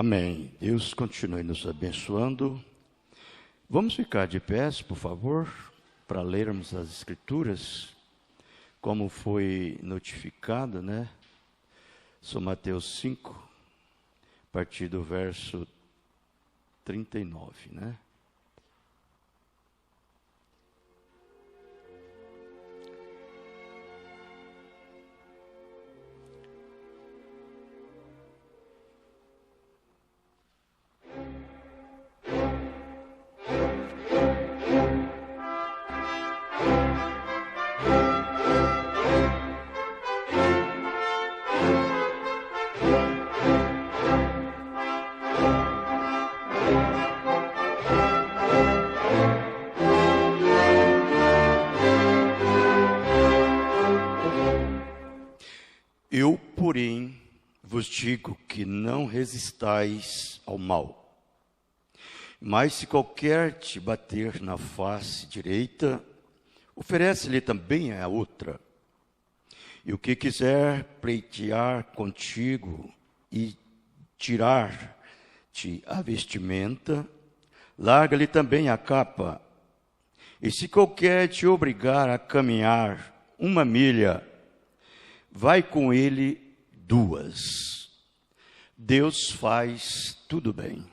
Amém. Deus continue nos abençoando. Vamos ficar de pés, por favor, para lermos as Escrituras, como foi notificado, né? São Mateus 5, a partir do verso 39, né? Eu, porém, vos digo que não resistais ao mal. Mas se qualquer te bater na face direita, oferece-lhe também a outra. E o que quiser pleitear contigo e tirar-te a vestimenta, larga-lhe também a capa. E se qualquer te obrigar a caminhar 1 milha, vai com ele 2. Deus faz tudo bem.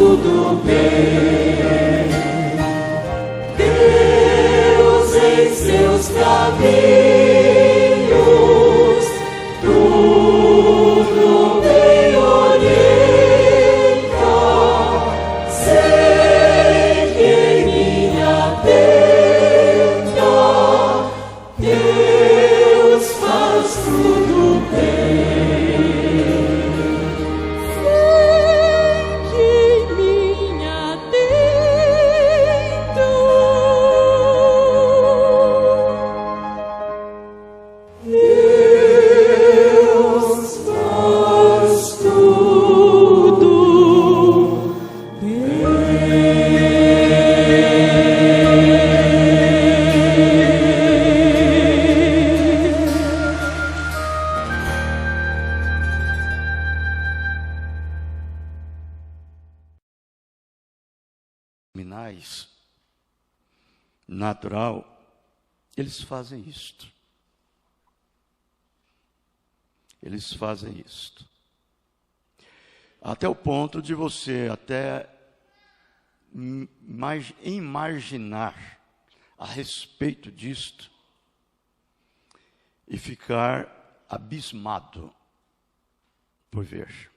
tudo bem. Deus em seus caminhos, tudo bem orienta. Sei que em minha tenda Deus faz tudo bem. Sei que em minha tenda Deus faz tudo Minais, natural, eles fazem isto. Eles fazem isto. Até o ponto de você até imaginar a respeito disto e ficar abismado por ver.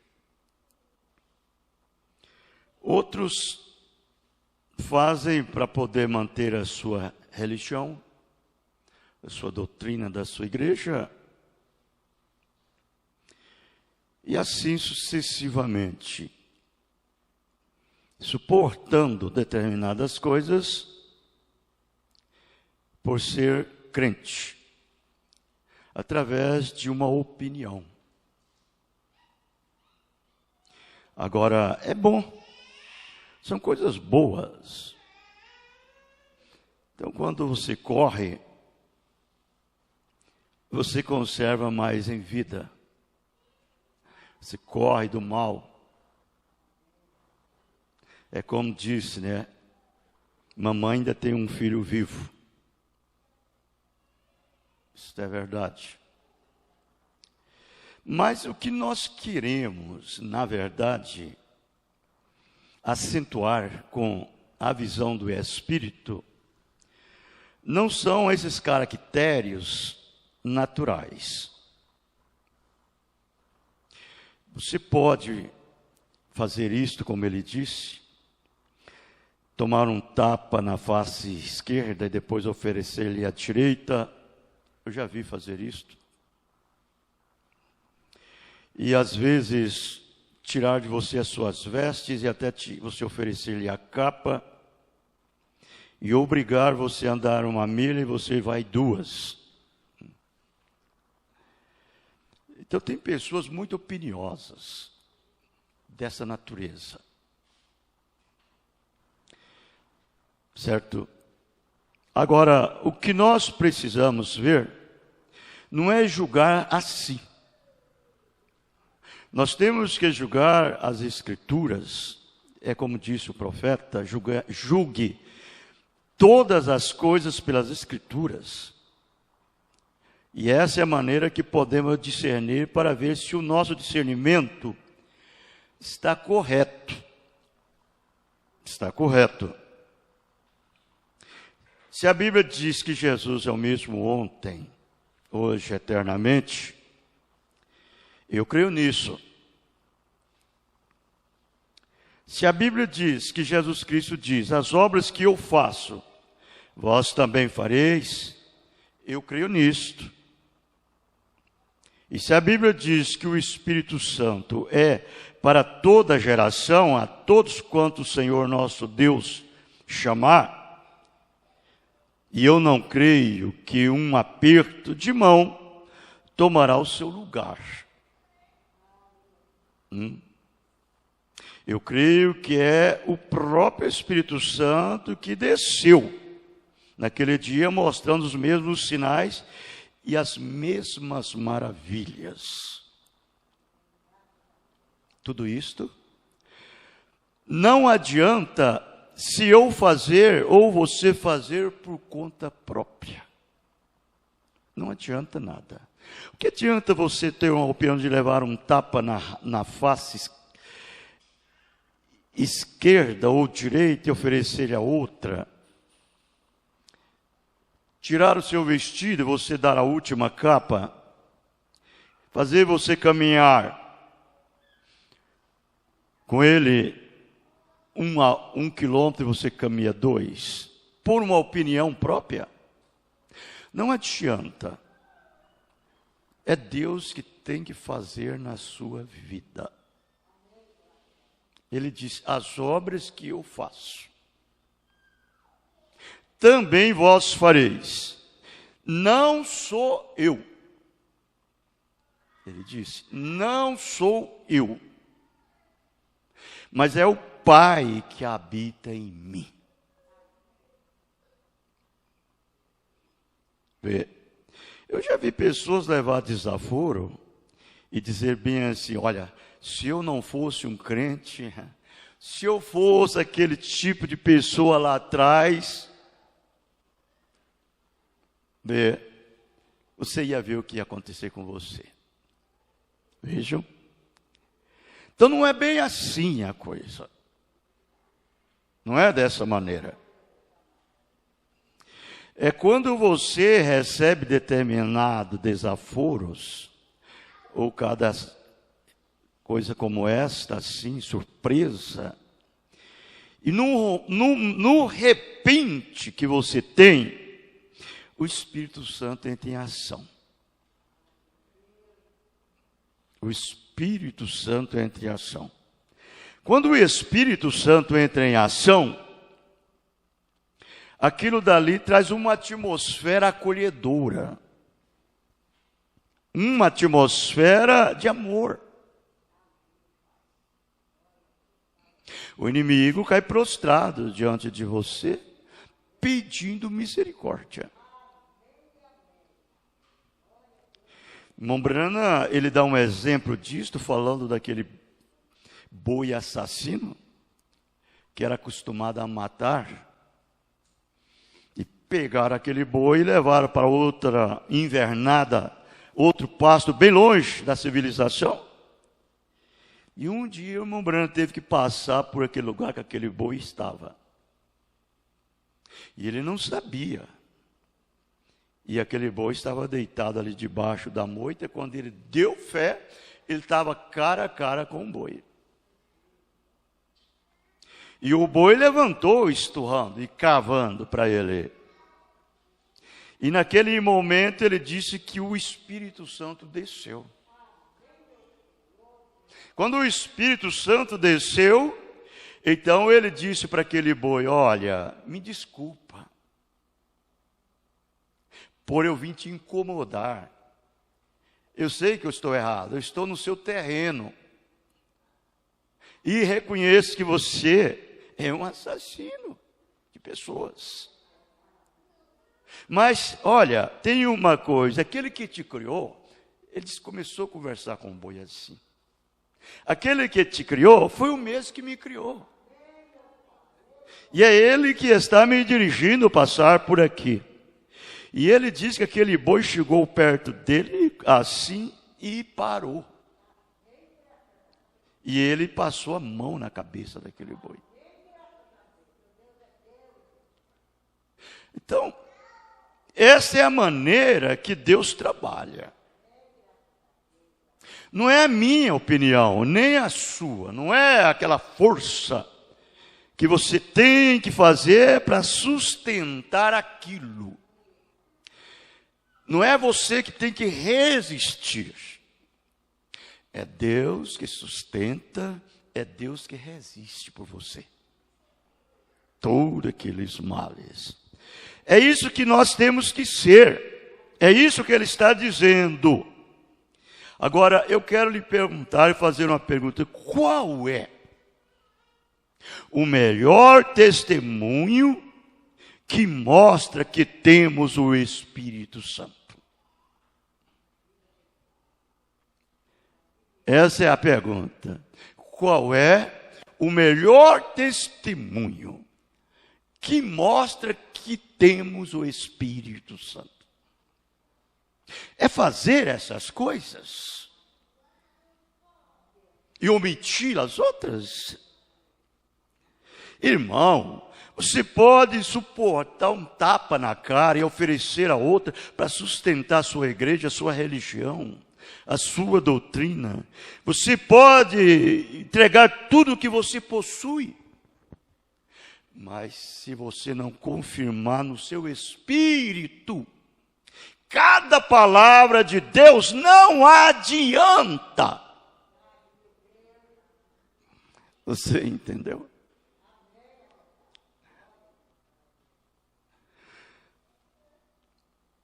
Outros fazem para poder manter a sua religião, a sua doutrina da sua igreja, e assim sucessivamente, suportando determinadas coisas por ser crente, através de uma opinião. Agora, é bom. São coisas boas. Então, quando você corre, você conserva mais em vida. Você corre do mal. É como disse, né? Mamãe ainda tem um filho vivo. Isso é verdade. Mas o que nós queremos, na verdade, acentuar com a visão do Espírito, não são esses caracteres naturais. Você pode fazer isto, como ele disse, tomar um tapa na face esquerda e depois oferecer-lhe a direita. Eu já vi fazer isto. E às vezes tirar de você as suas vestes e até você oferecer-lhe a capa e obrigar você a andar 1 milha e você vai 2. Então tem pessoas muito opiniosas dessa natureza. Certo? Agora, o que nós precisamos ver não é julgar assim. Nós temos que julgar as Escrituras, é como disse o profeta, julgue todas as coisas pelas Escrituras. E essa é a maneira que podemos discernir para ver se o nosso discernimento está correto. Está correto. Se a Bíblia diz que Jesus é o mesmo ontem, hoje, eternamente, eu creio nisso. Se a Bíblia diz que Jesus Cristo diz, as obras que eu faço, vós também fareis, eu creio nisto. E se a Bíblia diz que o Espírito Santo é para toda geração, a todos quanto o Senhor nosso Deus chamar, e eu não creio que um aperto de mão tomará o seu lugar. Eu creio que é o próprio Espírito Santo que desceu naquele dia mostrando os mesmos sinais e as mesmas maravilhas. Tudo isto não adianta se eu fazer ou você fazer por conta própria. Não adianta nada. O que adianta você ter uma opinião de levar um tapa na face esquerda ou direita e oferecer a outra. Tirar o seu vestido e você dar a última capa. Fazer você caminhar com ele 1 quilômetro e você caminha 2. Por uma opinião própria. Não adianta. É Deus que tem que fazer na sua vida. Ele diz, as obras que eu faço, também vós fareis. Não sou eu. Ele disse, não sou eu. Mas é o Pai que habita em mim. Vê, eu já vi pessoas levar desaforo e dizer bem assim, olha, se eu não fosse um crente, se eu fosse aquele tipo de pessoa lá atrás, você ia ver o que ia acontecer com você. Vejam? Então não é bem assim a coisa. Não é dessa maneira. É quando você recebe determinados desaforos, ou cada coisa como esta, assim, surpresa, e no repente que você tem, o Espírito Santo entra em ação. O Espírito Santo entra em ação. Quando o Espírito Santo entra em ação, aquilo dali traz uma atmosfera acolhedora. Uma atmosfera de amor. O inimigo cai prostrado diante de você, pedindo misericórdia. Irmão Brana, ele dá um exemplo disto, falando daquele boi assassino, que era acostumado a matar, e pegaram aquele boi e levaram para outra invernada, outro pasto bem longe da civilização. E um dia o irmão Brana teve que passar por aquele lugar que aquele boi estava. E ele não sabia. E aquele boi estava deitado ali debaixo da moita. Quando ele deu fé, ele estava cara a cara com o boi. E o boi levantou, esturrando e cavando para ele. E naquele momento ele disse que o Espírito Santo desceu. Quando o Espírito Santo desceu, então ele disse para aquele boi, olha, me desculpa, por eu vim te incomodar. Eu sei que eu estou errado, eu estou no seu terreno. E reconheço que você é um assassino de pessoas. Mas, olha, tem uma coisa, aquele que te criou, ele começou a conversar com o boi assim. Aquele que te criou foi o mesmo que me criou. E é ele que está me dirigindo a passar por aqui. E ele diz que aquele boi chegou perto dele assim e parou. E ele passou a mão na cabeça daquele boi. Então, essa é a maneira que Deus trabalha. Não é a minha opinião, nem a sua. Não é aquela força que você tem que fazer para sustentar aquilo. Não é você que tem que resistir. É Deus que sustenta, é Deus que resiste por você. Todos aqueles males. É isso que nós temos que ser. É isso que ele está dizendo. Agora, eu quero lhe perguntar e fazer uma pergunta. Qual é o melhor testemunho que mostra que temos o Espírito Santo? Essa é a pergunta. Qual é o melhor testemunho que mostra que temos o Espírito Santo? É fazer essas coisas e omitir as outras? Irmão, você pode suportar um tapa na cara e oferecer a outra para sustentar a sua igreja, a sua religião, a sua doutrina. Você pode entregar tudo o que você possui. Mas se você não confirmar no seu espírito, cada palavra de Deus não adianta. Você entendeu?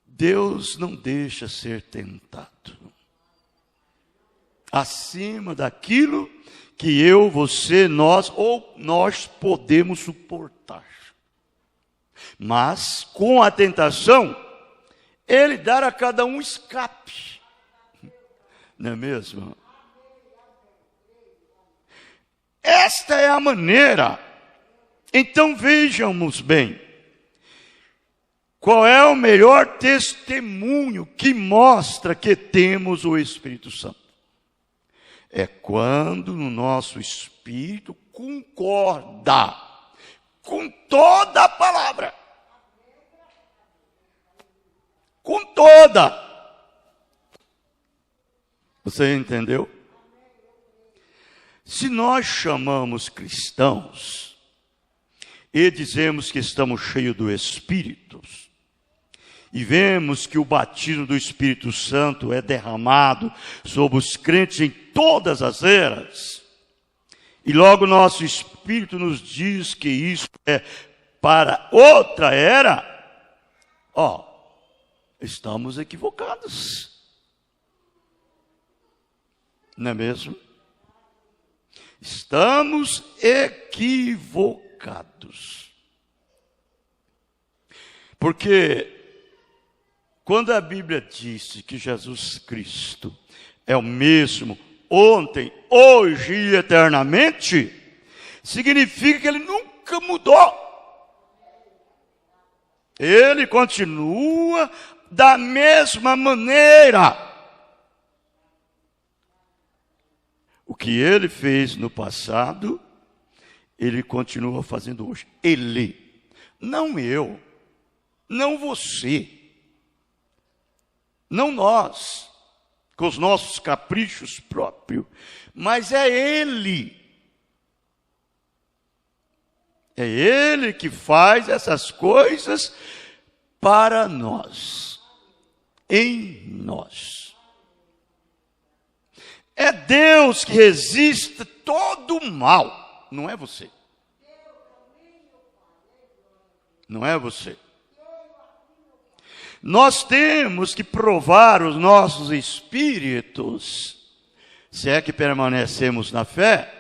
Deus não deixa ser tentado acima daquilo que eu, você, nós podemos suportar. Mas com a tentação, Ele dá a cada um escape. Não é mesmo? Esta é a maneira. Então vejamos bem. Qual é o melhor testemunho que mostra que temos o Espírito Santo? É quando no nosso espírito concorda com toda a palavra. Com toda. Você entendeu? Se nós chamamos cristãos e dizemos que estamos cheios do Espírito, e vemos que o batismo do Espírito Santo é derramado sobre os crentes em todas as eras, e logo nosso Espírito nos diz que isso é para outra era, estamos equivocados. Não é mesmo? Estamos equivocados. Porque quando a Bíblia disse que Jesus Cristo é o mesmo ontem, hoje e eternamente, significa que Ele nunca mudou. Ele continua da mesma maneira. O que Ele fez no passado, Ele continua fazendo hoje. Ele, não eu, não você. Não nós, com os nossos caprichos próprios, mas é Ele. É Ele que faz essas coisas para nós, em nós. É Deus que resiste todo o mal, não é você. Não é você. Nós temos que provar os nossos espíritos, se é que permanecemos na fé,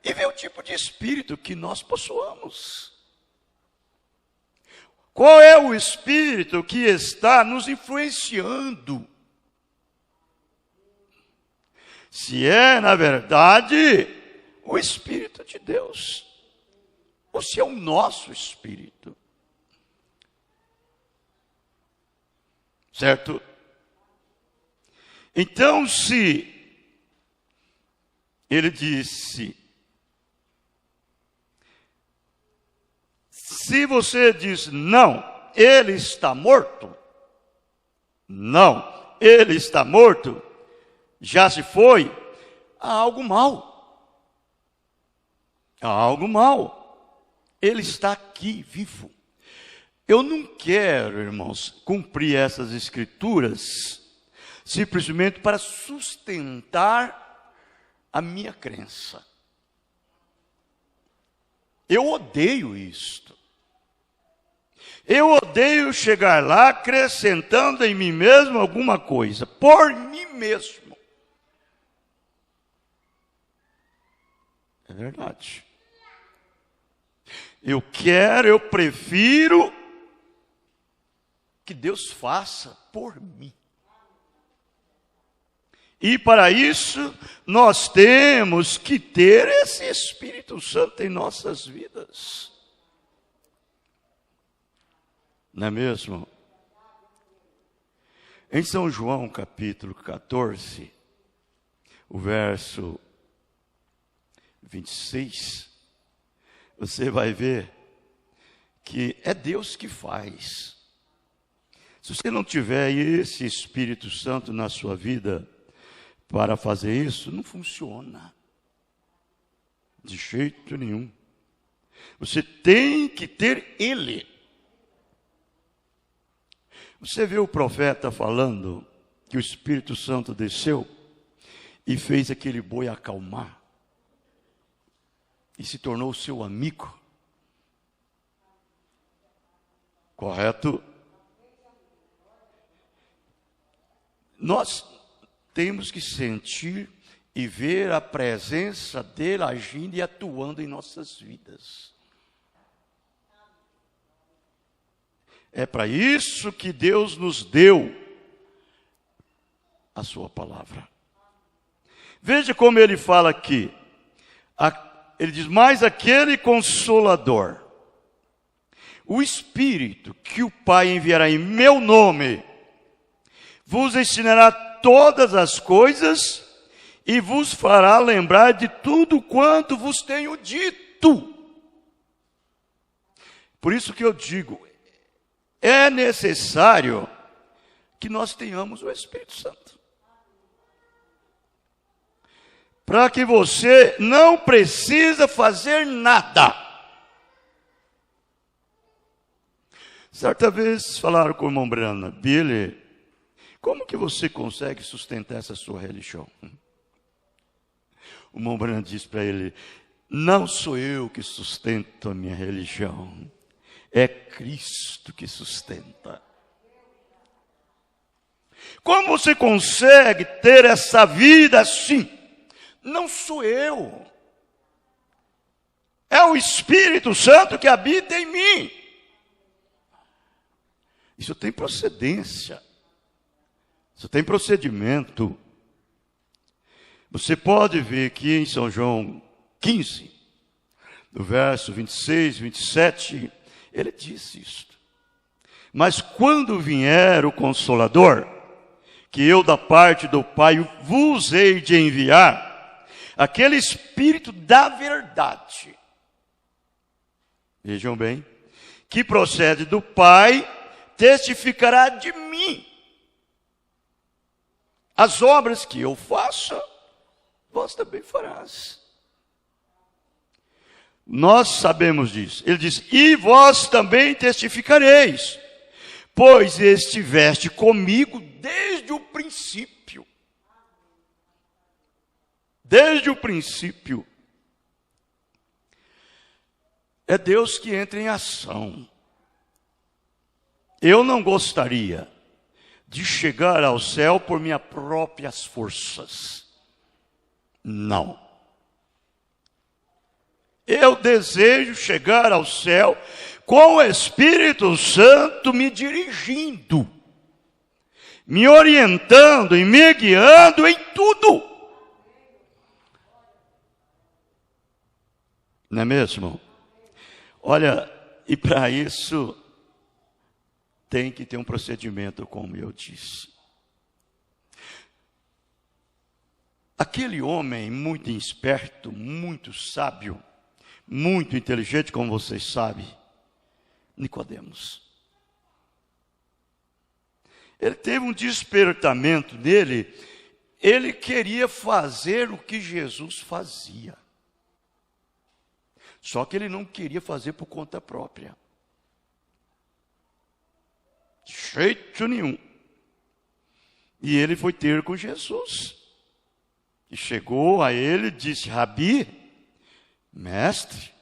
e ver o tipo de espírito que nós possuamos. Qual é o espírito que está nos influenciando? Se é, na verdade, o Espírito de Deus, ou se é o nosso espírito. Certo? Então, se ele disse, se você diz não, ele está morto, não, ele está morto, já se foi, há algo mal. Há algo mal. Ele está aqui, vivo. Eu não quero, irmãos, cumprir essas escrituras simplesmente para sustentar a minha crença. Eu odeio isto. Eu odeio chegar lá acrescentando em mim mesmo alguma coisa, por mim mesmo. É verdade. Eu prefiro que Deus faça por mim. E para isso, nós temos que ter esse Espírito Santo em nossas vidas. Não é mesmo? Em São João, capítulo 14, o verso 26, você vai ver que é Deus que faz. Se você não tiver esse Espírito Santo na sua vida para fazer isso, não funciona. De jeito nenhum. Você tem que ter Ele. Você vê o profeta falando que o Espírito Santo desceu e fez aquele boi acalmar e se tornou seu amigo. Correto? Nós temos que sentir e ver a presença dele agindo e atuando em nossas vidas. É para isso que Deus nos deu a sua palavra. Veja como ele fala aqui. Ele diz, mas aquele Consolador, o Espírito que o Pai enviará em meu nome, vos ensinará todas as coisas e vos fará lembrar de tudo quanto vos tenho dito. Por isso que eu digo, é necessário que nós tenhamos o Espírito Santo. Para que você não precisa fazer nada. Certa vez falaram com o irmão Brana, Billy, como que você consegue sustentar essa sua religião? O irmão Brana disse para ele, não sou eu que sustento a minha religião, é Cristo que sustenta. Como você consegue ter essa vida assim? Não sou eu. É o Espírito Santo que habita em mim. Isso tem procedência. Isso tem procedimento. Você pode ver aqui em São João 15, no verso 26, 27, ele disse isto. Mas quando vier o Consolador, que eu da parte do Pai vos hei de enviar, aquele Espírito da verdade, vejam bem, que procede do Pai, testificará de mim. As obras que eu faço, vós também farás. Nós sabemos disso. Ele diz, e vós também testificareis, pois estiveste comigo desde o princípio. Desde o princípio. É Deus que entra em ação. Eu não gostaria de chegar ao céu por minhas próprias forças. Não. Eu desejo chegar ao céu com o Espírito Santo me dirigindo, me orientando e me guiando em tudo. Não é mesmo? Olha, e para isso tem que ter um procedimento, como eu disse. Aquele homem muito esperto, muito sábio, muito inteligente, como vocês sabem, Nicodemos. Ele teve um despertamento nele, ele queria fazer o que Jesus fazia. Só que ele não queria fazer por conta própria. De jeito nenhum. E ele foi ter com Jesus. E chegou a ele e disse, Rabi, mestre,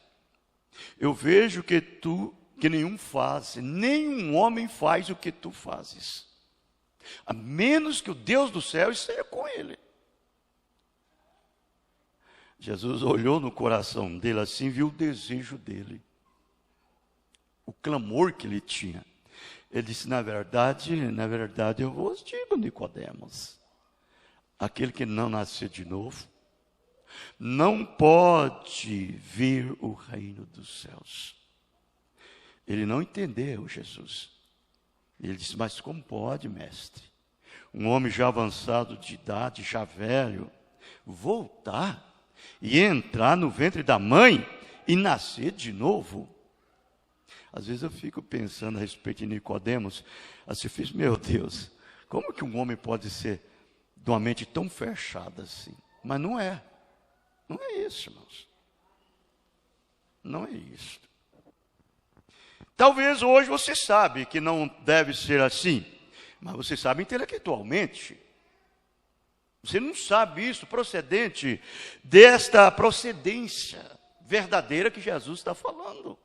eu vejo que nenhum faz, nenhum homem faz o que tu fazes. A menos que o Deus do céu esteja com ele. Jesus olhou no coração dele assim, viu o desejo dele. O clamor que ele tinha. Ele disse, na verdade, eu vos digo, Nicodemos, aquele que não nasceu de novo, não pode ver o reino dos céus. Ele não entendeu Jesus. Ele disse, mas como pode, mestre? Um homem já avançado de idade, já velho, voltar e entrar no ventre da mãe e nascer de novo. Às vezes eu fico pensando a respeito de Nicodemos, assim, meu Deus, como que um homem pode ser de uma mente tão fechada assim? Mas não é isso, irmãos. Não é isso. Talvez hoje você sabe que não deve ser assim, mas você sabe intelectualmente. Você não sabe isso procedente desta procedência verdadeira que Jesus está falando.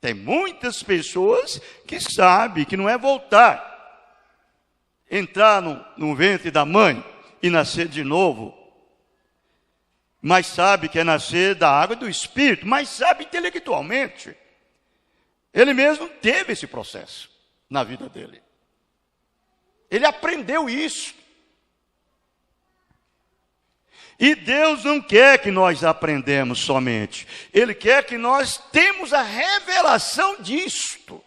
Tem muitas pessoas que sabem que não é voltar, entrar no ventre da mãe e nascer de novo, mas sabe que é nascer da água e do Espírito, mas sabe intelectualmente. Ele mesmo teve esse processo na vida dele. Ele aprendeu isso. E Deus não quer que nós aprendemos somente. Ele quer que nós temos a revelação disto,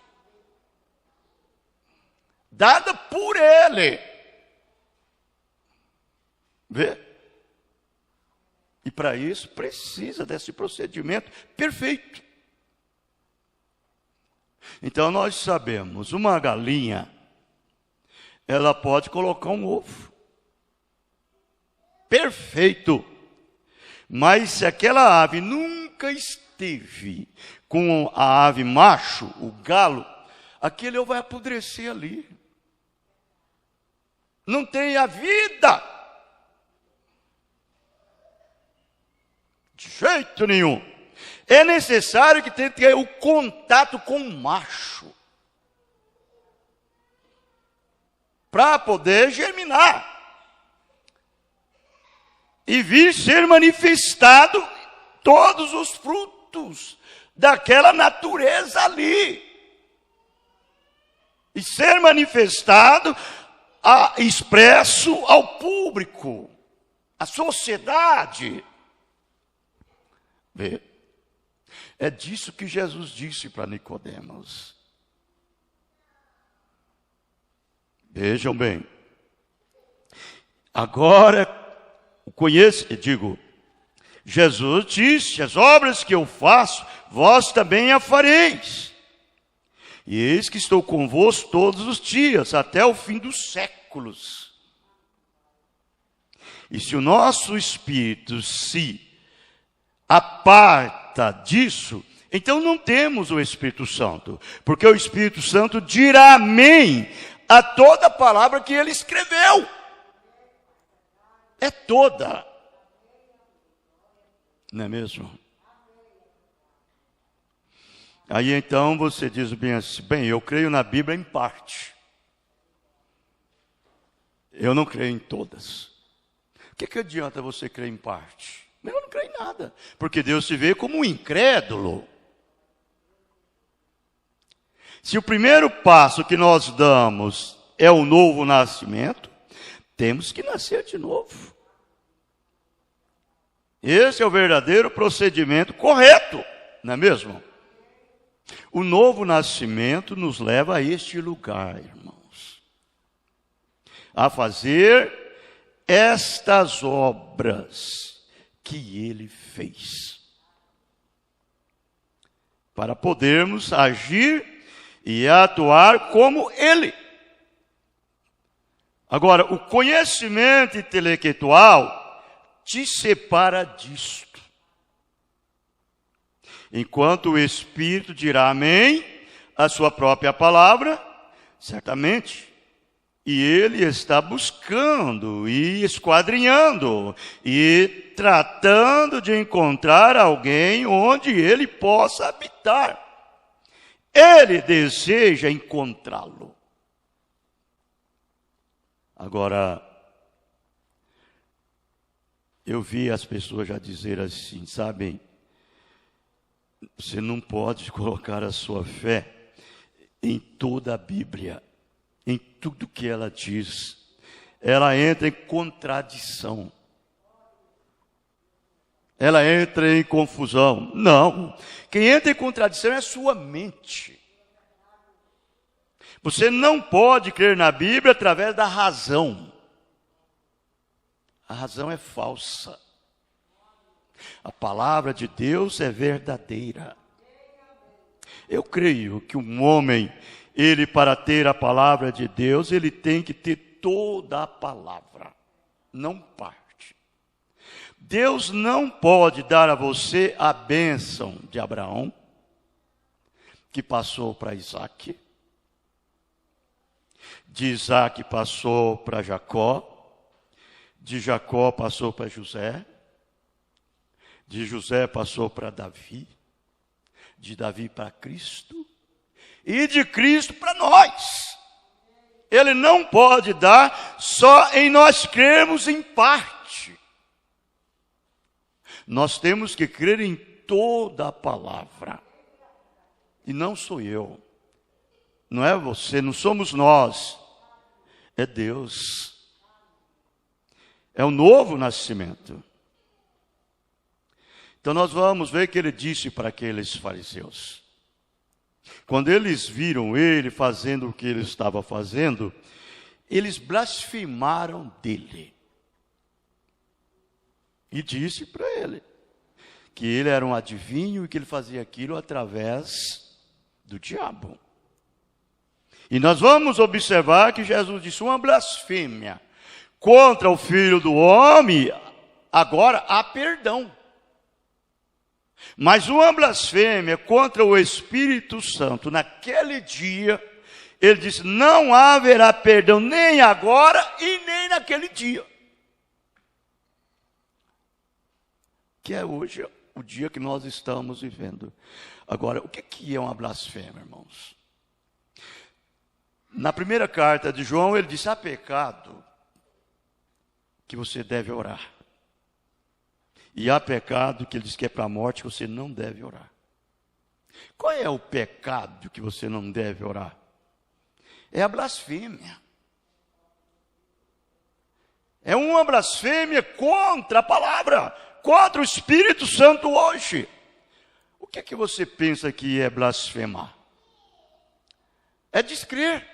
dada por Ele. Vê? E para isso precisa desse procedimento perfeito. Então nós sabemos, uma galinha, ela pode colocar um ovo. Perfeito. Mas se aquela ave nunca esteve com a ave macho, o galo, aquele ovo vai apodrecer ali. Não tem a vida. De jeito nenhum. É necessário que tenha o contato com o macho para poder germinar e vir ser manifestado todos os frutos daquela natureza ali, e ser manifestado, expresso ao público, à sociedade. Vê, é disso que Jesus disse para Nicodemos. Vejam bem, agora Jesus disse: as obras que eu faço, vós também a fareis. E eis que estou convosco todos os dias, até o fim dos séculos. E se o nosso espírito se aparta disso, então não temos o Espírito Santo, porque o Espírito Santo dirá amém a toda palavra que ele escreveu. É toda. Não é mesmo? Aí então você diz bem assim: bem, eu creio na Bíblia em parte. Eu não creio em todas. O que adianta você crer em parte? Eu não creio em nada, porque Deus se vê como um incrédulo. Se o primeiro passo que nós damos é o novo nascimento, temos que nascer de novo. Esse é o verdadeiro procedimento correto, não é mesmo? O novo nascimento nos leva a este lugar, irmãos, a fazer estas obras que ele fez, para podermos agir e atuar como ele. Agora, o conhecimento intelectual te separa disto. Enquanto o Espírito dirá amém à sua própria palavra, certamente, e ele está buscando e esquadrinhando e tratando de encontrar alguém onde ele possa habitar. Ele deseja encontrá-lo. Agora, eu vi as pessoas já dizer assim, sabem, você não pode colocar a sua fé em toda a Bíblia, em tudo que ela diz. Ela entra em contradição. Ela entra em confusão. Não. Quem entra em contradição é a sua mente. Você não pode crer na Bíblia através da razão. A razão é falsa. A palavra de Deus é verdadeira. Eu creio que um homem, ele para ter a palavra de Deus, ele tem que ter toda a palavra, não parte. Deus não pode dar a você a bênção de Abraão, que passou para Isaac, de Isaac passou para Jacó, de Jacó passou para José, de José passou para Davi, de Davi para Cristo, e de Cristo para nós. Ele não pode dar só em nós crermos em parte. Nós temos que crer em toda a palavra. E não sou eu, não é você, não somos nós, é Deus. É o novo nascimento. Então nós vamos ver que ele disse para aqueles fariseus. Quando eles viram ele fazendo o que ele estava fazendo, eles blasfemaram dele. E disse para ele que ele era um adivinho e que ele fazia aquilo através do diabo. E nós vamos observar que Jesus disse uma blasfêmia contra o Filho do Homem, agora há perdão. Mas uma blasfêmia contra o Espírito Santo, naquele dia, ele disse, não haverá perdão nem agora e nem naquele dia. Que é hoje o dia que nós estamos vivendo. Agora, o que é uma blasfêmia, irmãos? Na primeira carta de João, ele disse, há pecado que você deve orar. E há pecado que ele diz que é para a morte, que você não deve orar. Qual é o pecado que você não deve orar? É a blasfêmia. É uma blasfêmia contra a palavra, contra o Espírito Santo hoje. O que é que você pensa que é blasfemar? É descrer.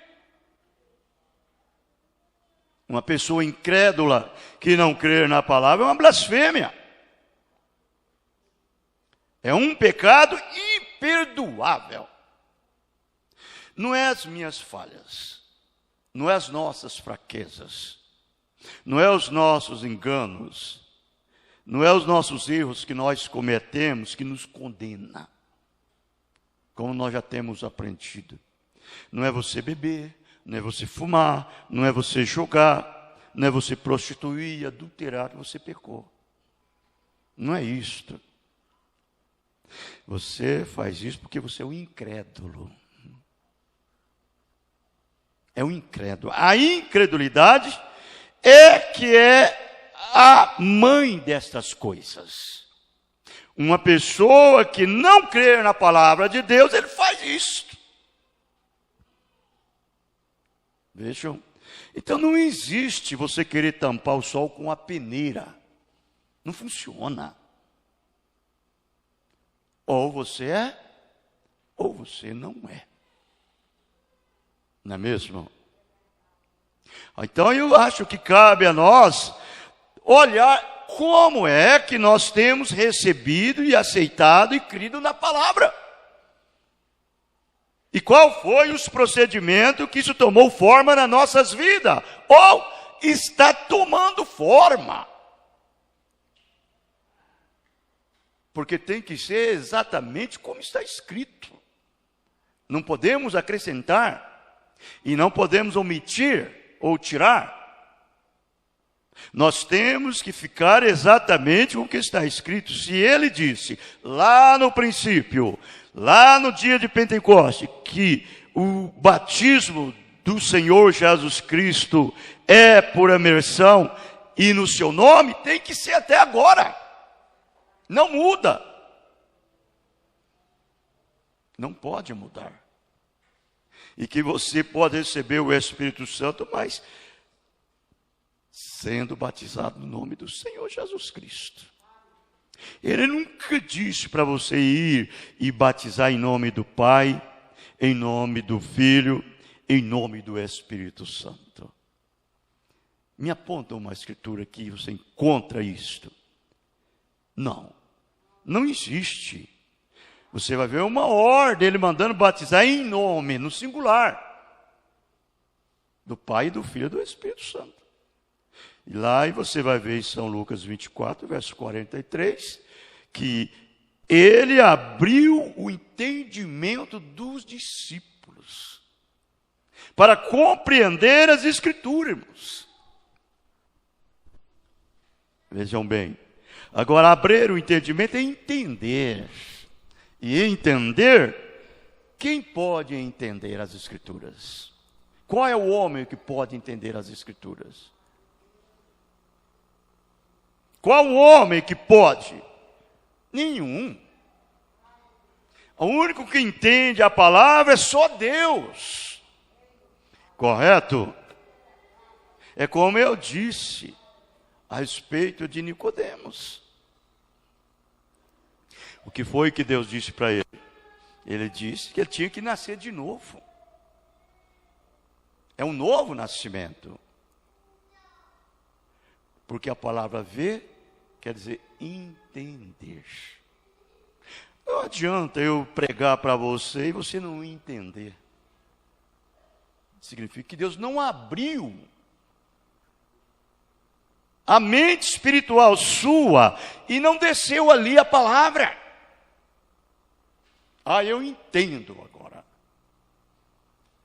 Uma pessoa incrédula que não crer na palavra é uma blasfêmia. É um pecado imperdoável. Não é as minhas falhas, não é as nossas fraquezas, não é os nossos enganos, não é os nossos erros que nós cometemos que nos condena, como nós já temos aprendido. Não é você beber, não é você fumar, não é você jogar, não é você prostituir, adulterar que você pecou. Não é isto. Você faz isso porque você é um incrédulo. É um incrédulo. A incredulidade é a mãe destas coisas. Uma pessoa que não crê na palavra de Deus, ele faz isso. Vejam? Então não existe você querer tampar o sol com a peneira. Não funciona. Ou você é, ou você não é. Não é mesmo? Então eu acho que cabe a nós olhar como é que nós temos recebido e aceitado e crido na palavra. E qual foi os procedimentos que isso tomou forma nas nossas vidas? Ou está tomando forma. Porque tem que ser exatamente como está escrito. Não podemos acrescentar. E não podemos omitir ou tirar. Nós temos que ficar exatamente com o que está escrito. Se ele disse, lá no princípio, lá no dia de Pentecoste, que o batismo do Senhor Jesus Cristo é por imersão e no seu nome, tem que ser até agora. Não muda. Não pode mudar. E que você pode receber o Espírito Santo, mas sendo batizado no nome do Senhor Jesus Cristo. Ele nunca disse para você ir e batizar em nome do Pai, em nome do Filho, em nome do Espírito Santo. Me aponta uma escritura que você encontra isto. Não. Não existe. Você vai ver uma ordem, ele mandando batizar em nome, no singular, do Pai, do Filho e do Espírito Santo. E lá você vai ver em São Lucas 24, verso 43, que ele abriu o entendimento dos discípulos para compreender as Escrituras. Vejam bem, agora abrir o entendimento é entender. E entender, quem pode entender as Escrituras? Qual é o homem que pode entender as Escrituras? Qual o homem que pode? Nenhum. O único que entende a palavra é só Deus. Correto? É como eu disse a respeito de Nicodemos. O que foi que Deus disse para ele? Ele disse que ele tinha que nascer de novo. É um novo nascimento. Porque a palavra ver quer dizer entender. Não adianta eu pregar para você e você não entender. Significa que Deus não abriu a mente espiritual sua e não desceu ali a palavra. Eu entendo agora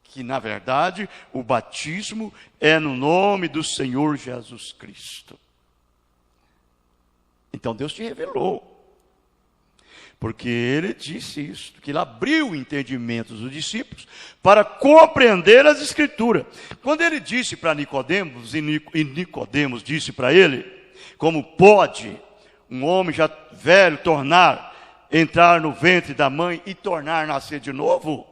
que, na verdade, o batismo é no nome do Senhor Jesus Cristo. Então Deus te revelou. Porque ele disse isso, que ele abriu o entendimento dos discípulos para compreender as Escrituras. Quando ele disse para Nicodemos, e Nicodemos disse para ele, como pode um homem já velho entrar no ventre da mãe e tornar a nascer de novo?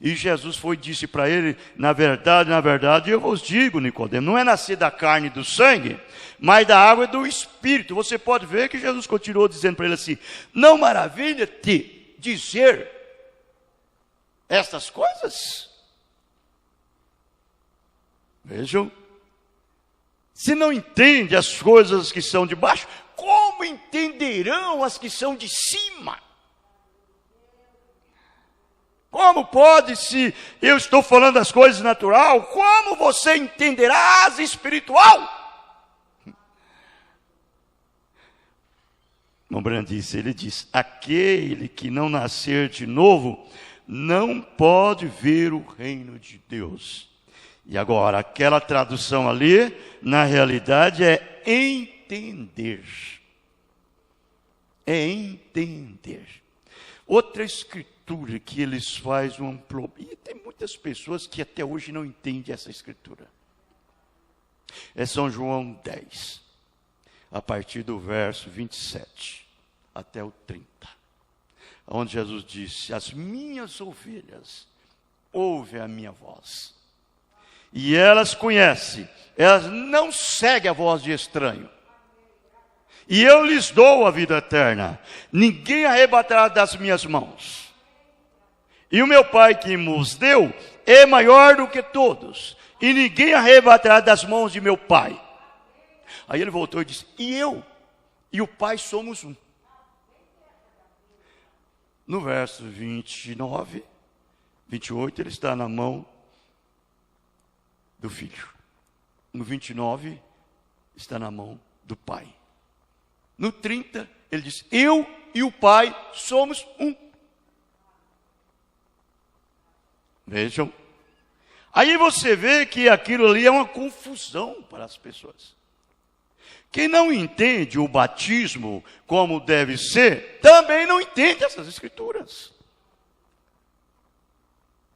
E Jesus disse para ele, na verdade, eu vos digo, Nicodemos, não é nascer da carne e do sangue, mas da água e do Espírito. Você pode ver que Jesus continuou dizendo para ele assim, não maravilha-te dizer estas coisas? Vejam, se não entende as coisas que são de baixo, como entenderão as que são de cima? Como pode, se eu estou falando das coisas natural, como você entenderá as espiritual? Ele diz, aquele que não nascer de novo, não pode ver o reino de Deus. E agora, aquela tradução ali, na realidade é entender. É entender. Outra escritura que eles fazem um problema. E tem muitas pessoas que até hoje não entendem essa escritura. É São João 10, a partir do verso 27 até o 30. Onde Jesus disse, as minhas ovelhas ouvem a minha voz. E elas conhecem, elas não seguem a voz de estranho. E eu lhes dou a vida eterna. Ninguém arrebatará das minhas mãos. E o meu Pai que nos deu é maior do que todos. E ninguém arrebatará das mãos de meu Pai. Aí ele voltou e disse, e eu e o Pai somos um. No verso 29, 28, ele está na mão do Filho. No 29, está na mão do Pai. No 30, ele diz, eu e o Pai somos um. Vejam. Aí você vê que aquilo ali é uma confusão para as pessoas. Quem não entende o batismo como deve ser, também não entende essas escrituras.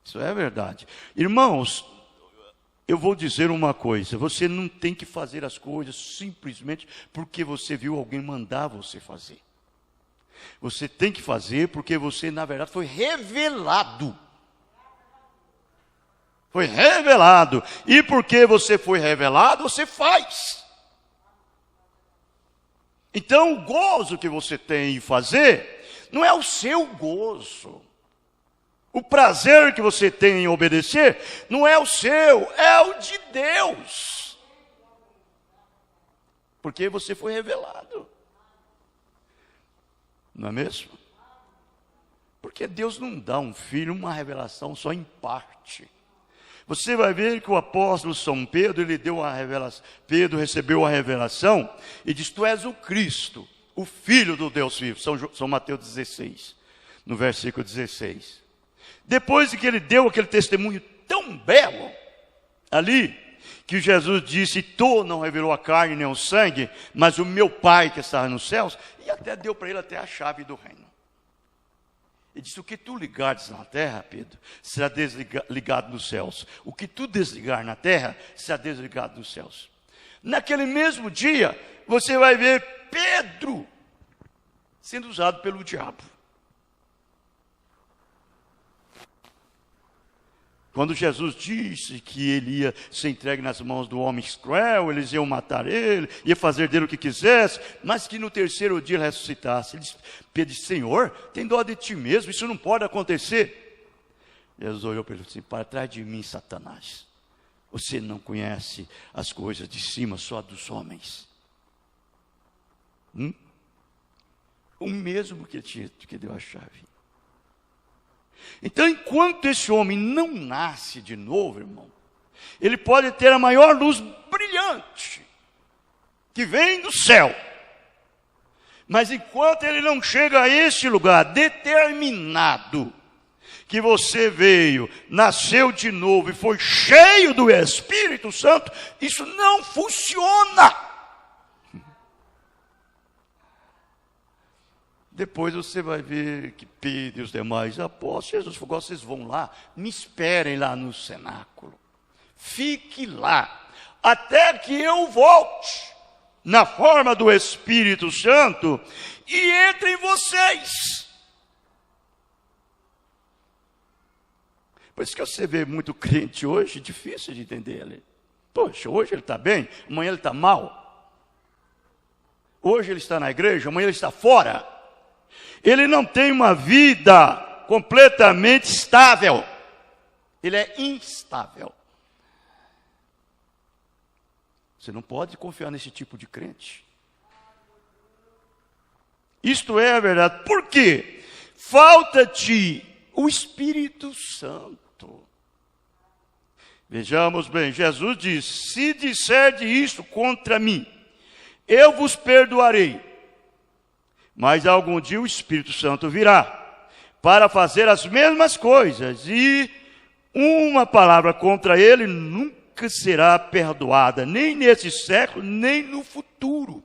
Isso é verdade. Irmãos, eu vou dizer uma coisa, você não tem que fazer as coisas simplesmente porque você viu alguém mandar você fazer. Você tem que fazer porque você, na verdade, foi revelado. Foi revelado. E porque você foi revelado, você faz. Então, o gozo que você tem em fazer, não é o seu gozo. O prazer que você tem em obedecer, não é o seu, é o de Deus. Porque você foi revelado. Não é mesmo? Porque Deus não dá um filho uma revelação só em parte. Você vai ver que o apóstolo São Pedro, ele deu a revelação. Pedro recebeu a revelação e diz: tu és o Cristo, o Filho do Deus vivo. São Mateus 16, no versículo 16. Depois de que ele deu aquele testemunho tão belo ali, que Jesus disse: tu não revelou a carne nem o sangue, mas o meu Pai que está nos céus, e até deu para ele até a chave do reino. Ele disse: o que tu ligares na terra, Pedro, será ligado nos céus. O que tu desligar na terra, será desligado nos céus. Naquele mesmo dia, você vai ver Pedro sendo usado pelo diabo. Quando Jesus disse que ele ia ser entregue nas mãos do homem cruel, eles iam matar ele, ia fazer dele o que quisesse, mas que no terceiro dia ele ressuscitasse. Pedro disse: Senhor, tem dó de ti mesmo, isso não pode acontecer. Jesus olhou para ele e disse: para trás de mim, Satanás, você não conhece as coisas de cima, só dos homens. O mesmo que deu a chave. Então, enquanto esse homem não nasce de novo, irmão, ele pode ter a maior luz brilhante que vem do céu, mas enquanto ele não chega a esse lugar determinado, que você veio, nasceu de novo e foi cheio do Espírito Santo, isso não funciona. Depois você vai ver que Pedro e os demais apóstolos, Jesus falou: vocês vão lá, me esperem lá no cenáculo. Fique lá, até que eu volte, na forma do Espírito Santo, e entre em vocês. Por isso que você vê muito crente hoje, difícil de entender ele. Poxa, hoje ele está bem, amanhã ele está mal. Hoje ele está na igreja, amanhã ele está fora. Ele não tem uma vida completamente estável. Ele é instável. Você não pode confiar nesse tipo de crente. Isto é a verdade. Por quê? Falta-te o Espírito Santo. Vejamos bem, Jesus diz: se disserdes isto contra mim, eu vos perdoarei. Mas algum dia o Espírito Santo virá para fazer as mesmas coisas, e uma palavra contra ele nunca será perdoada, nem nesse século, nem no futuro.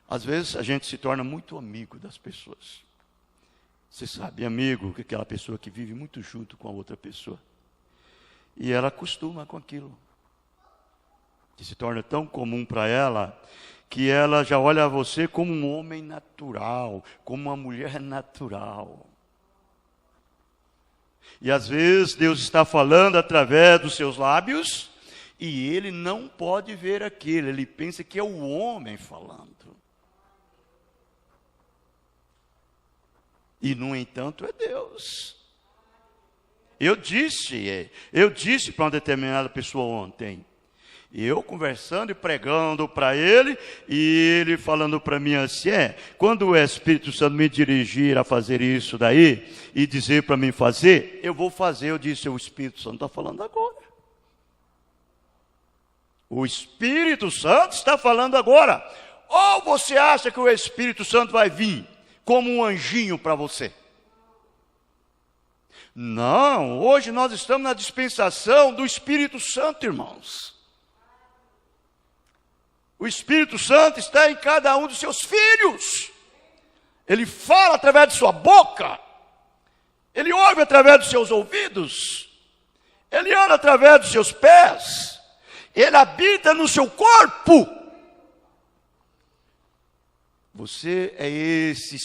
Às vezes a gente se torna muito amigo das pessoas. Você sabe, amigo, que aquela pessoa que vive muito junto com a outra pessoa, e ela acostuma com aquilo, que se torna tão comum para ela, que ela já olha a você como um homem natural, como uma mulher natural. E às vezes Deus está falando através dos seus lábios, e ele não pode ver aquilo, ele pensa que é o homem falando. E no entanto é Deus. Eu disse para uma determinada pessoa ontem, eu conversando e pregando para ele, e ele falando para mim assim: quando o Espírito Santo me dirigir a fazer isso daí, e dizer para mim fazer, eu vou fazer. Eu disse: o Espírito Santo está falando agora. O Espírito Santo está falando agora. Ou você acha que o Espírito Santo vai vir como um anjinho para você? Não, hoje nós estamos na dispensação do Espírito Santo, irmãos. O Espírito Santo está em cada um dos seus filhos. Ele fala através de sua boca. Ele ouve através dos seus ouvidos. Ele anda através dos seus pés. Ele habita no seu corpo. Você é esse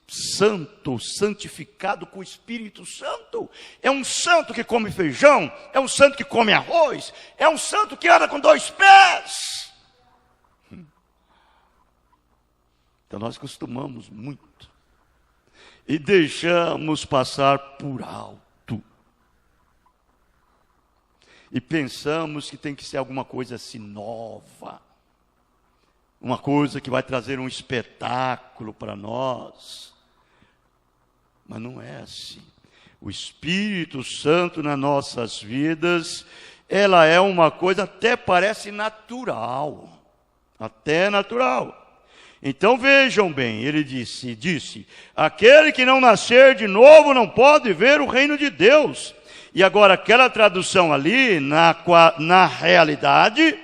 santo, santificado com o Espírito Santo. É um santo que come feijão. É um santo que come arroz. É um santo que anda com 2 pés. Então nós costumamos muito e deixamos passar por alto. E pensamos que tem que ser alguma coisa assim nova. uma coisa que vai trazer um espetáculo para nós. Mas não é assim. O Espírito Santo nas nossas vidas, ela é uma coisa até parece natural. Até natural. Então vejam bem, ele disse, aquele que não nascer de novo não pode ver o reino de Deus. E agora aquela tradução ali, na realidade,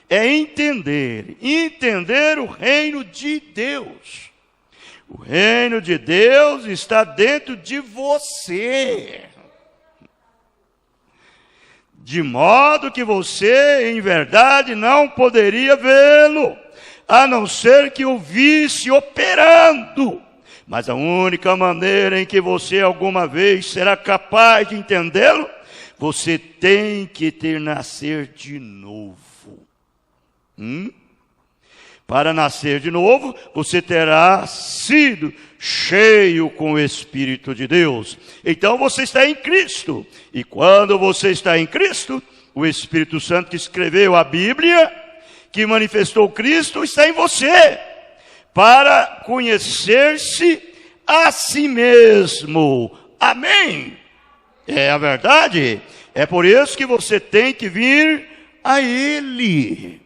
é entender o reino de Deus. O reino de Deus está dentro de você. De modo que você, em verdade, não poderia vê-lo, a não ser que o visse operando. Mas a única maneira em que você alguma vez será capaz de entendê-lo, você tem que nascer de novo. Para nascer de novo, você terá sido cheio com o Espírito de Deus. Então você está em Cristo. E quando você está em Cristo, o Espírito Santo que escreveu a Bíblia, que manifestou Cristo, está em você. Para conhecer-se a si mesmo. Amém? É a verdade. É por isso que você tem que vir a Ele.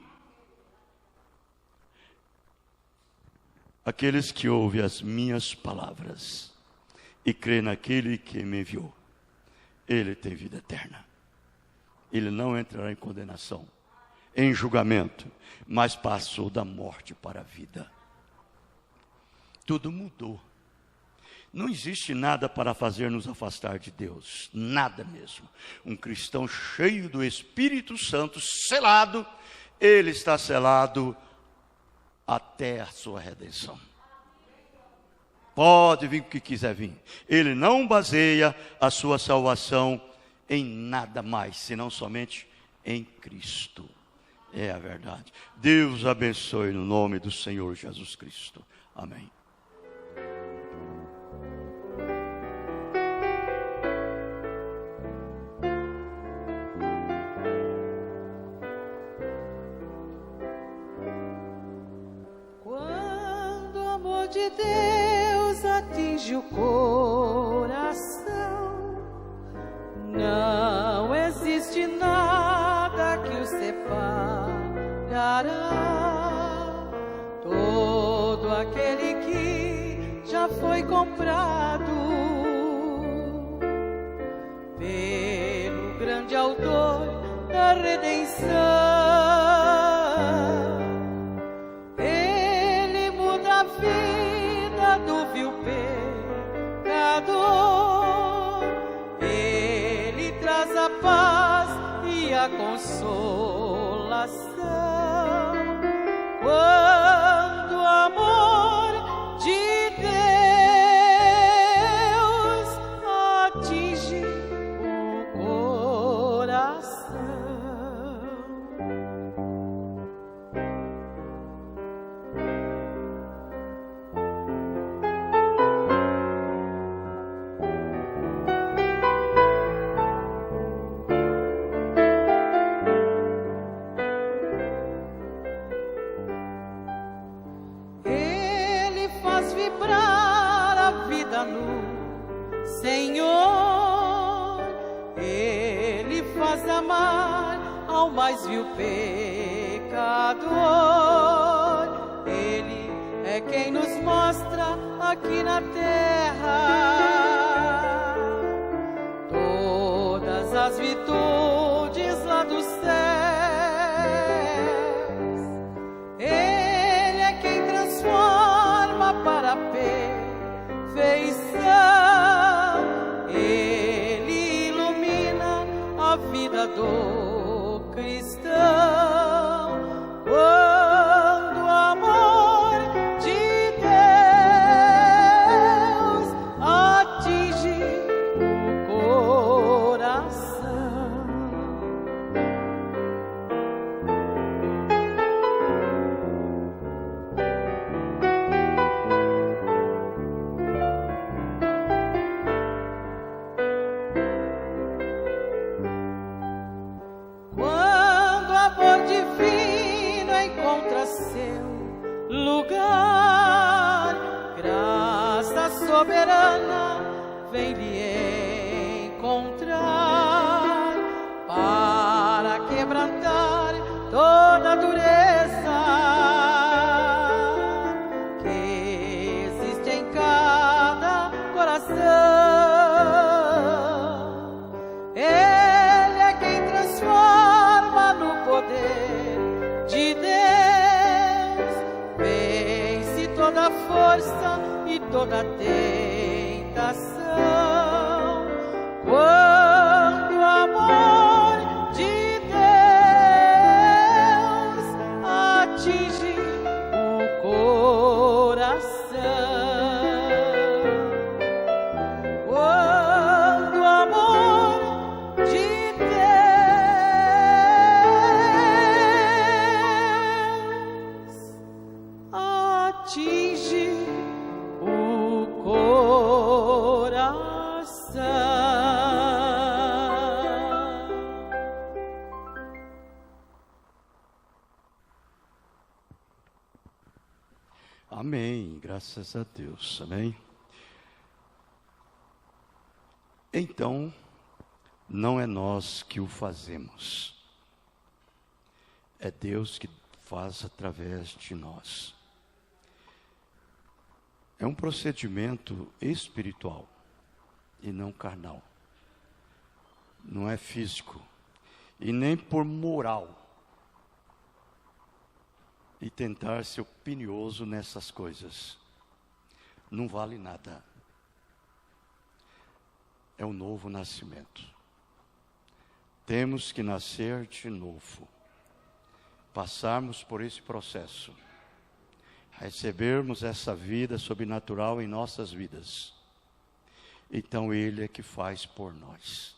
Aqueles que ouvem as minhas palavras e crê naquele que me enviou, ele tem vida eterna. Ele não entrará em condenação, em julgamento, mas passou da morte para a vida. Tudo mudou. Não existe nada para fazer nos afastar de Deus, nada mesmo. Um cristão cheio do Espírito Santo, selado, ele está selado até a sua redenção. Pode vir o que quiser vir. Ele não baseia a sua salvação em nada mais, senão somente em Cristo. É a verdade. Deus abençoe no nome do Senhor Jesus Cristo. Amém. De Deus atinge o coração, não existe nada que o separará. Todo aquele que já foi comprado pelo grande autor da redenção, do vil pecador, ele traz a paz e a consolação. Quando o amor de Deus atinge o coração. Senhor, ele faz amar ao mais vil pecador. Ele é quem nos mostra aqui na terra todas as virtudes lá dos céus. Ele é quem transforma para a perfeição. Ele ilumina a vida do cristão. Quando o amor de Deus atinge o coração. Quando a soberana vem lhe encontrar para quebrantar toda dureza que existe em cada coração. Ele é quem transforma no poder de Deus, vence toda força e toda tentação. Quando o amor de Deus atinge o coração, quando o amor de Deus atinge o coração. Amém, graças a Deus, amém? Então, não é nós que o fazemos, é Deus que faz através de nós. É um procedimento espiritual e não carnal. Não é físico e nem por moral. E tentar ser opinioso nessas coisas não vale nada. É um novo nascimento. Temos que nascer de novo, passarmos por esse processo, recebermos essa vida sobrenatural em nossas vidas. Então Ele é que faz por nós.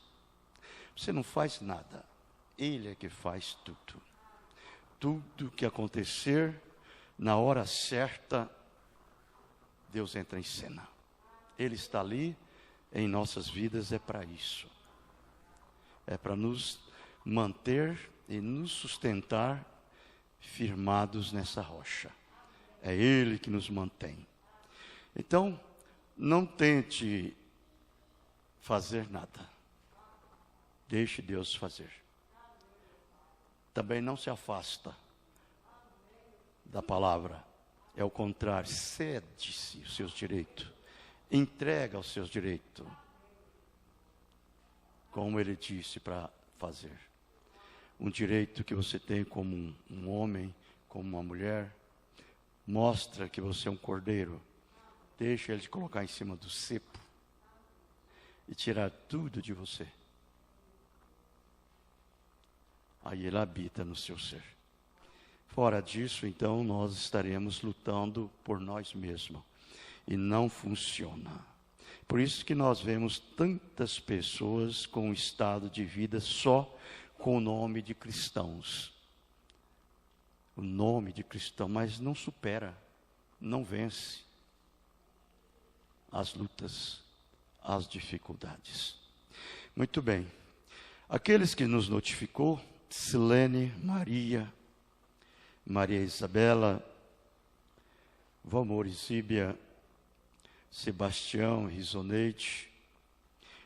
Você não faz nada, Ele é que faz tudo. Tudo que acontecer na hora certa, Deus entra em cena. Ele está ali em nossas vidas, é para isso. É para nos manter e nos sustentar firmados nessa rocha. É Ele que nos mantém. Então, não tente fazer nada. Deixe Deus fazer. Também não se afasta da palavra. É o contrário, cede-se os seus direitos. Entrega os seus direitos. Como Ele disse para fazer. Um direito que você tem como um homem, como uma mulher. Mostra que você é um cordeiro. Deixa Ele te colocar em cima do cepo. E tirar tudo de você. Aí Ele habita no seu ser. Fora disso, então, nós estaremos lutando por nós mesmos. E não funciona. Por isso que nós vemos tantas pessoas com um estado de vida só com o nome de cristãos. O nome de cristão, mas não supera, não vence as lutas, as dificuldades. Muito bem. Aqueles que nos notificou, Silene, Maria Isabela, Valmor Zíbia, Sebastião, Risoneide,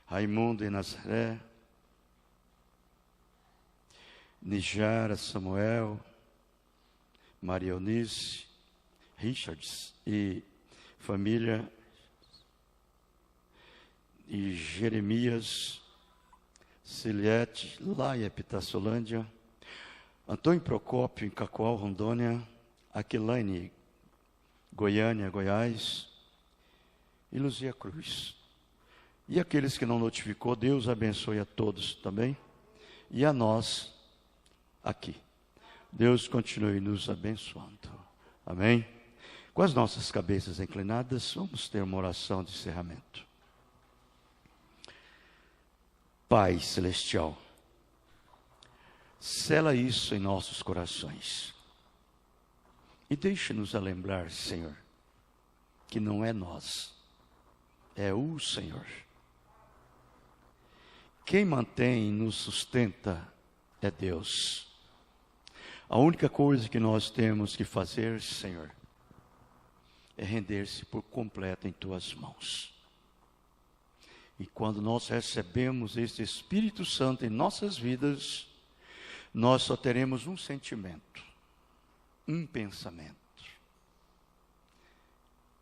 Raimundo e Nazaré, Nijara, Samuel, Maria Eunice, Richards e família, e Jeremias, Ciliete, lá em Epitáciolândia, Antônio Procópio, em Cacoal, Rondônia, Aquilane, Goiânia, Goiás, e Luzia Cruz. E aqueles que não notificou, Deus abençoe a todos também, e a nós aqui. Deus continue nos abençoando. Amém? Com as nossas cabeças inclinadas, vamos ter uma oração de encerramento. Pai Celestial, sela isso em nossos corações. E deixe-nos a lembrar, Senhor, que não é nós, é o Senhor. Quem mantém e nos sustenta é Deus. A única coisa que nós temos que fazer, Senhor, é render-se por completo em tuas mãos. E quando nós recebemos este Espírito Santo em nossas vidas, nós só teremos um sentimento, um pensamento.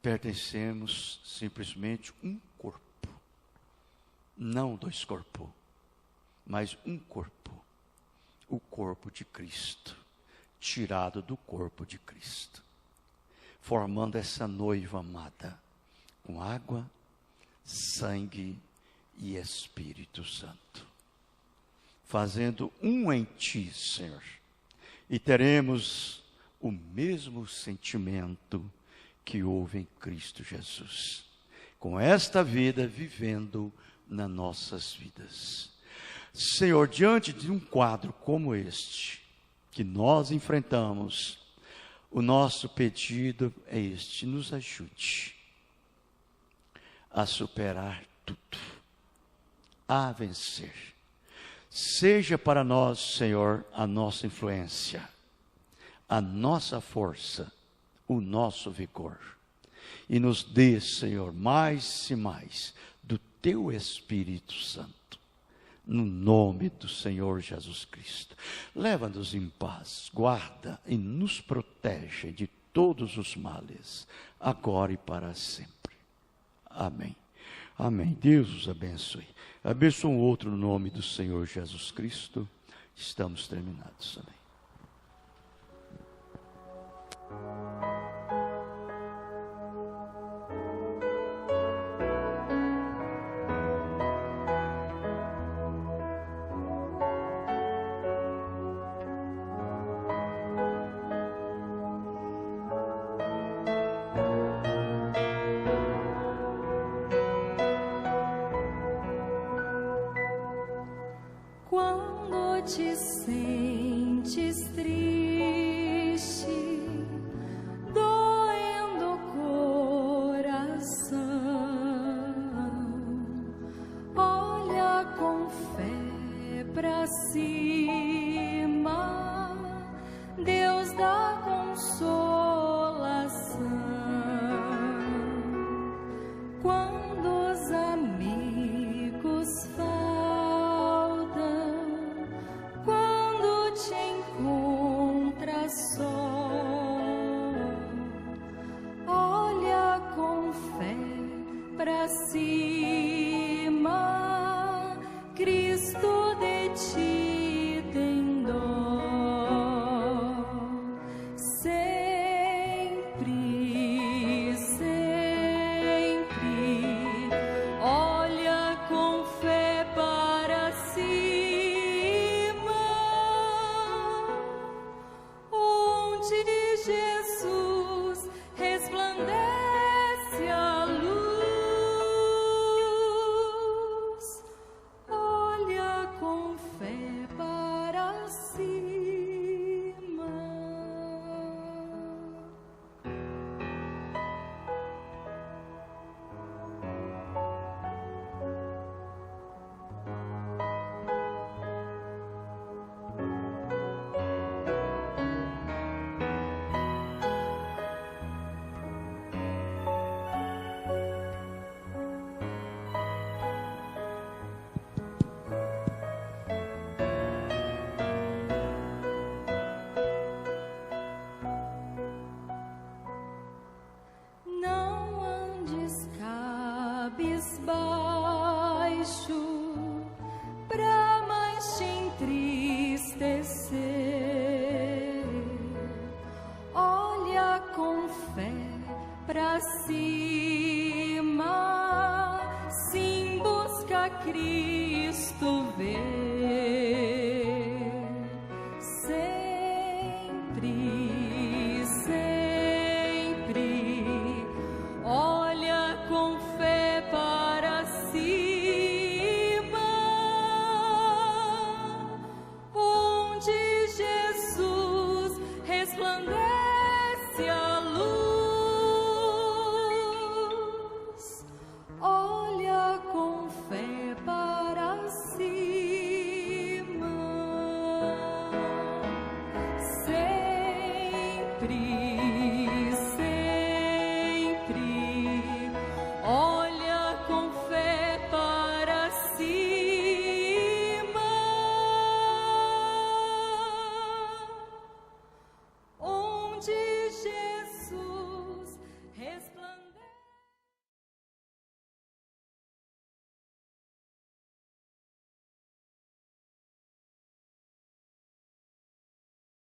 Pertencemos simplesmente um corpo. Não dois corpos, mas um corpo. O corpo de Cristo, tirado do corpo de Cristo. Formando essa noiva amada, com água, sangue e Espírito Santo. Fazendo um em ti, Senhor. E teremos o mesmo sentimento que houve em Cristo Jesus. Com esta vida vivendo nas nossas vidas. Senhor, diante de um quadro como este, que nós enfrentamos, o nosso pedido é este: nos ajude a superar tudo, a vencer. Seja para nós, Senhor, a nossa influência, a nossa força, o nosso vigor. E nos dê, Senhor, mais e mais do Teu Espírito Santo, no nome do Senhor Jesus Cristo. Leva-nos em paz, guarda e nos protege de todos os males, agora e para sempre. Amém. Amém. Deus os abençoe. Abençoe um outro no nome do Senhor Jesus Cristo. Estamos terminados. Amém. Quando te sentes triste, doendo o coração, olha com fé pra cima, Deus dá consolação. Quando os amigos olha com fé pra cima, Cristo de ti tem dó. Sempre, sempre, olha com fé para cima, onde Jesus resplandece a luz, olha com fé para cima. Não andes cabisbaixo pra mais te entristecer. Olha com fé pra cima, sim, busca Cristo ver. Sempre, sempre, olha com fé para cima, onde Jesus resplandece a luz, olha com fé para cima, sempre.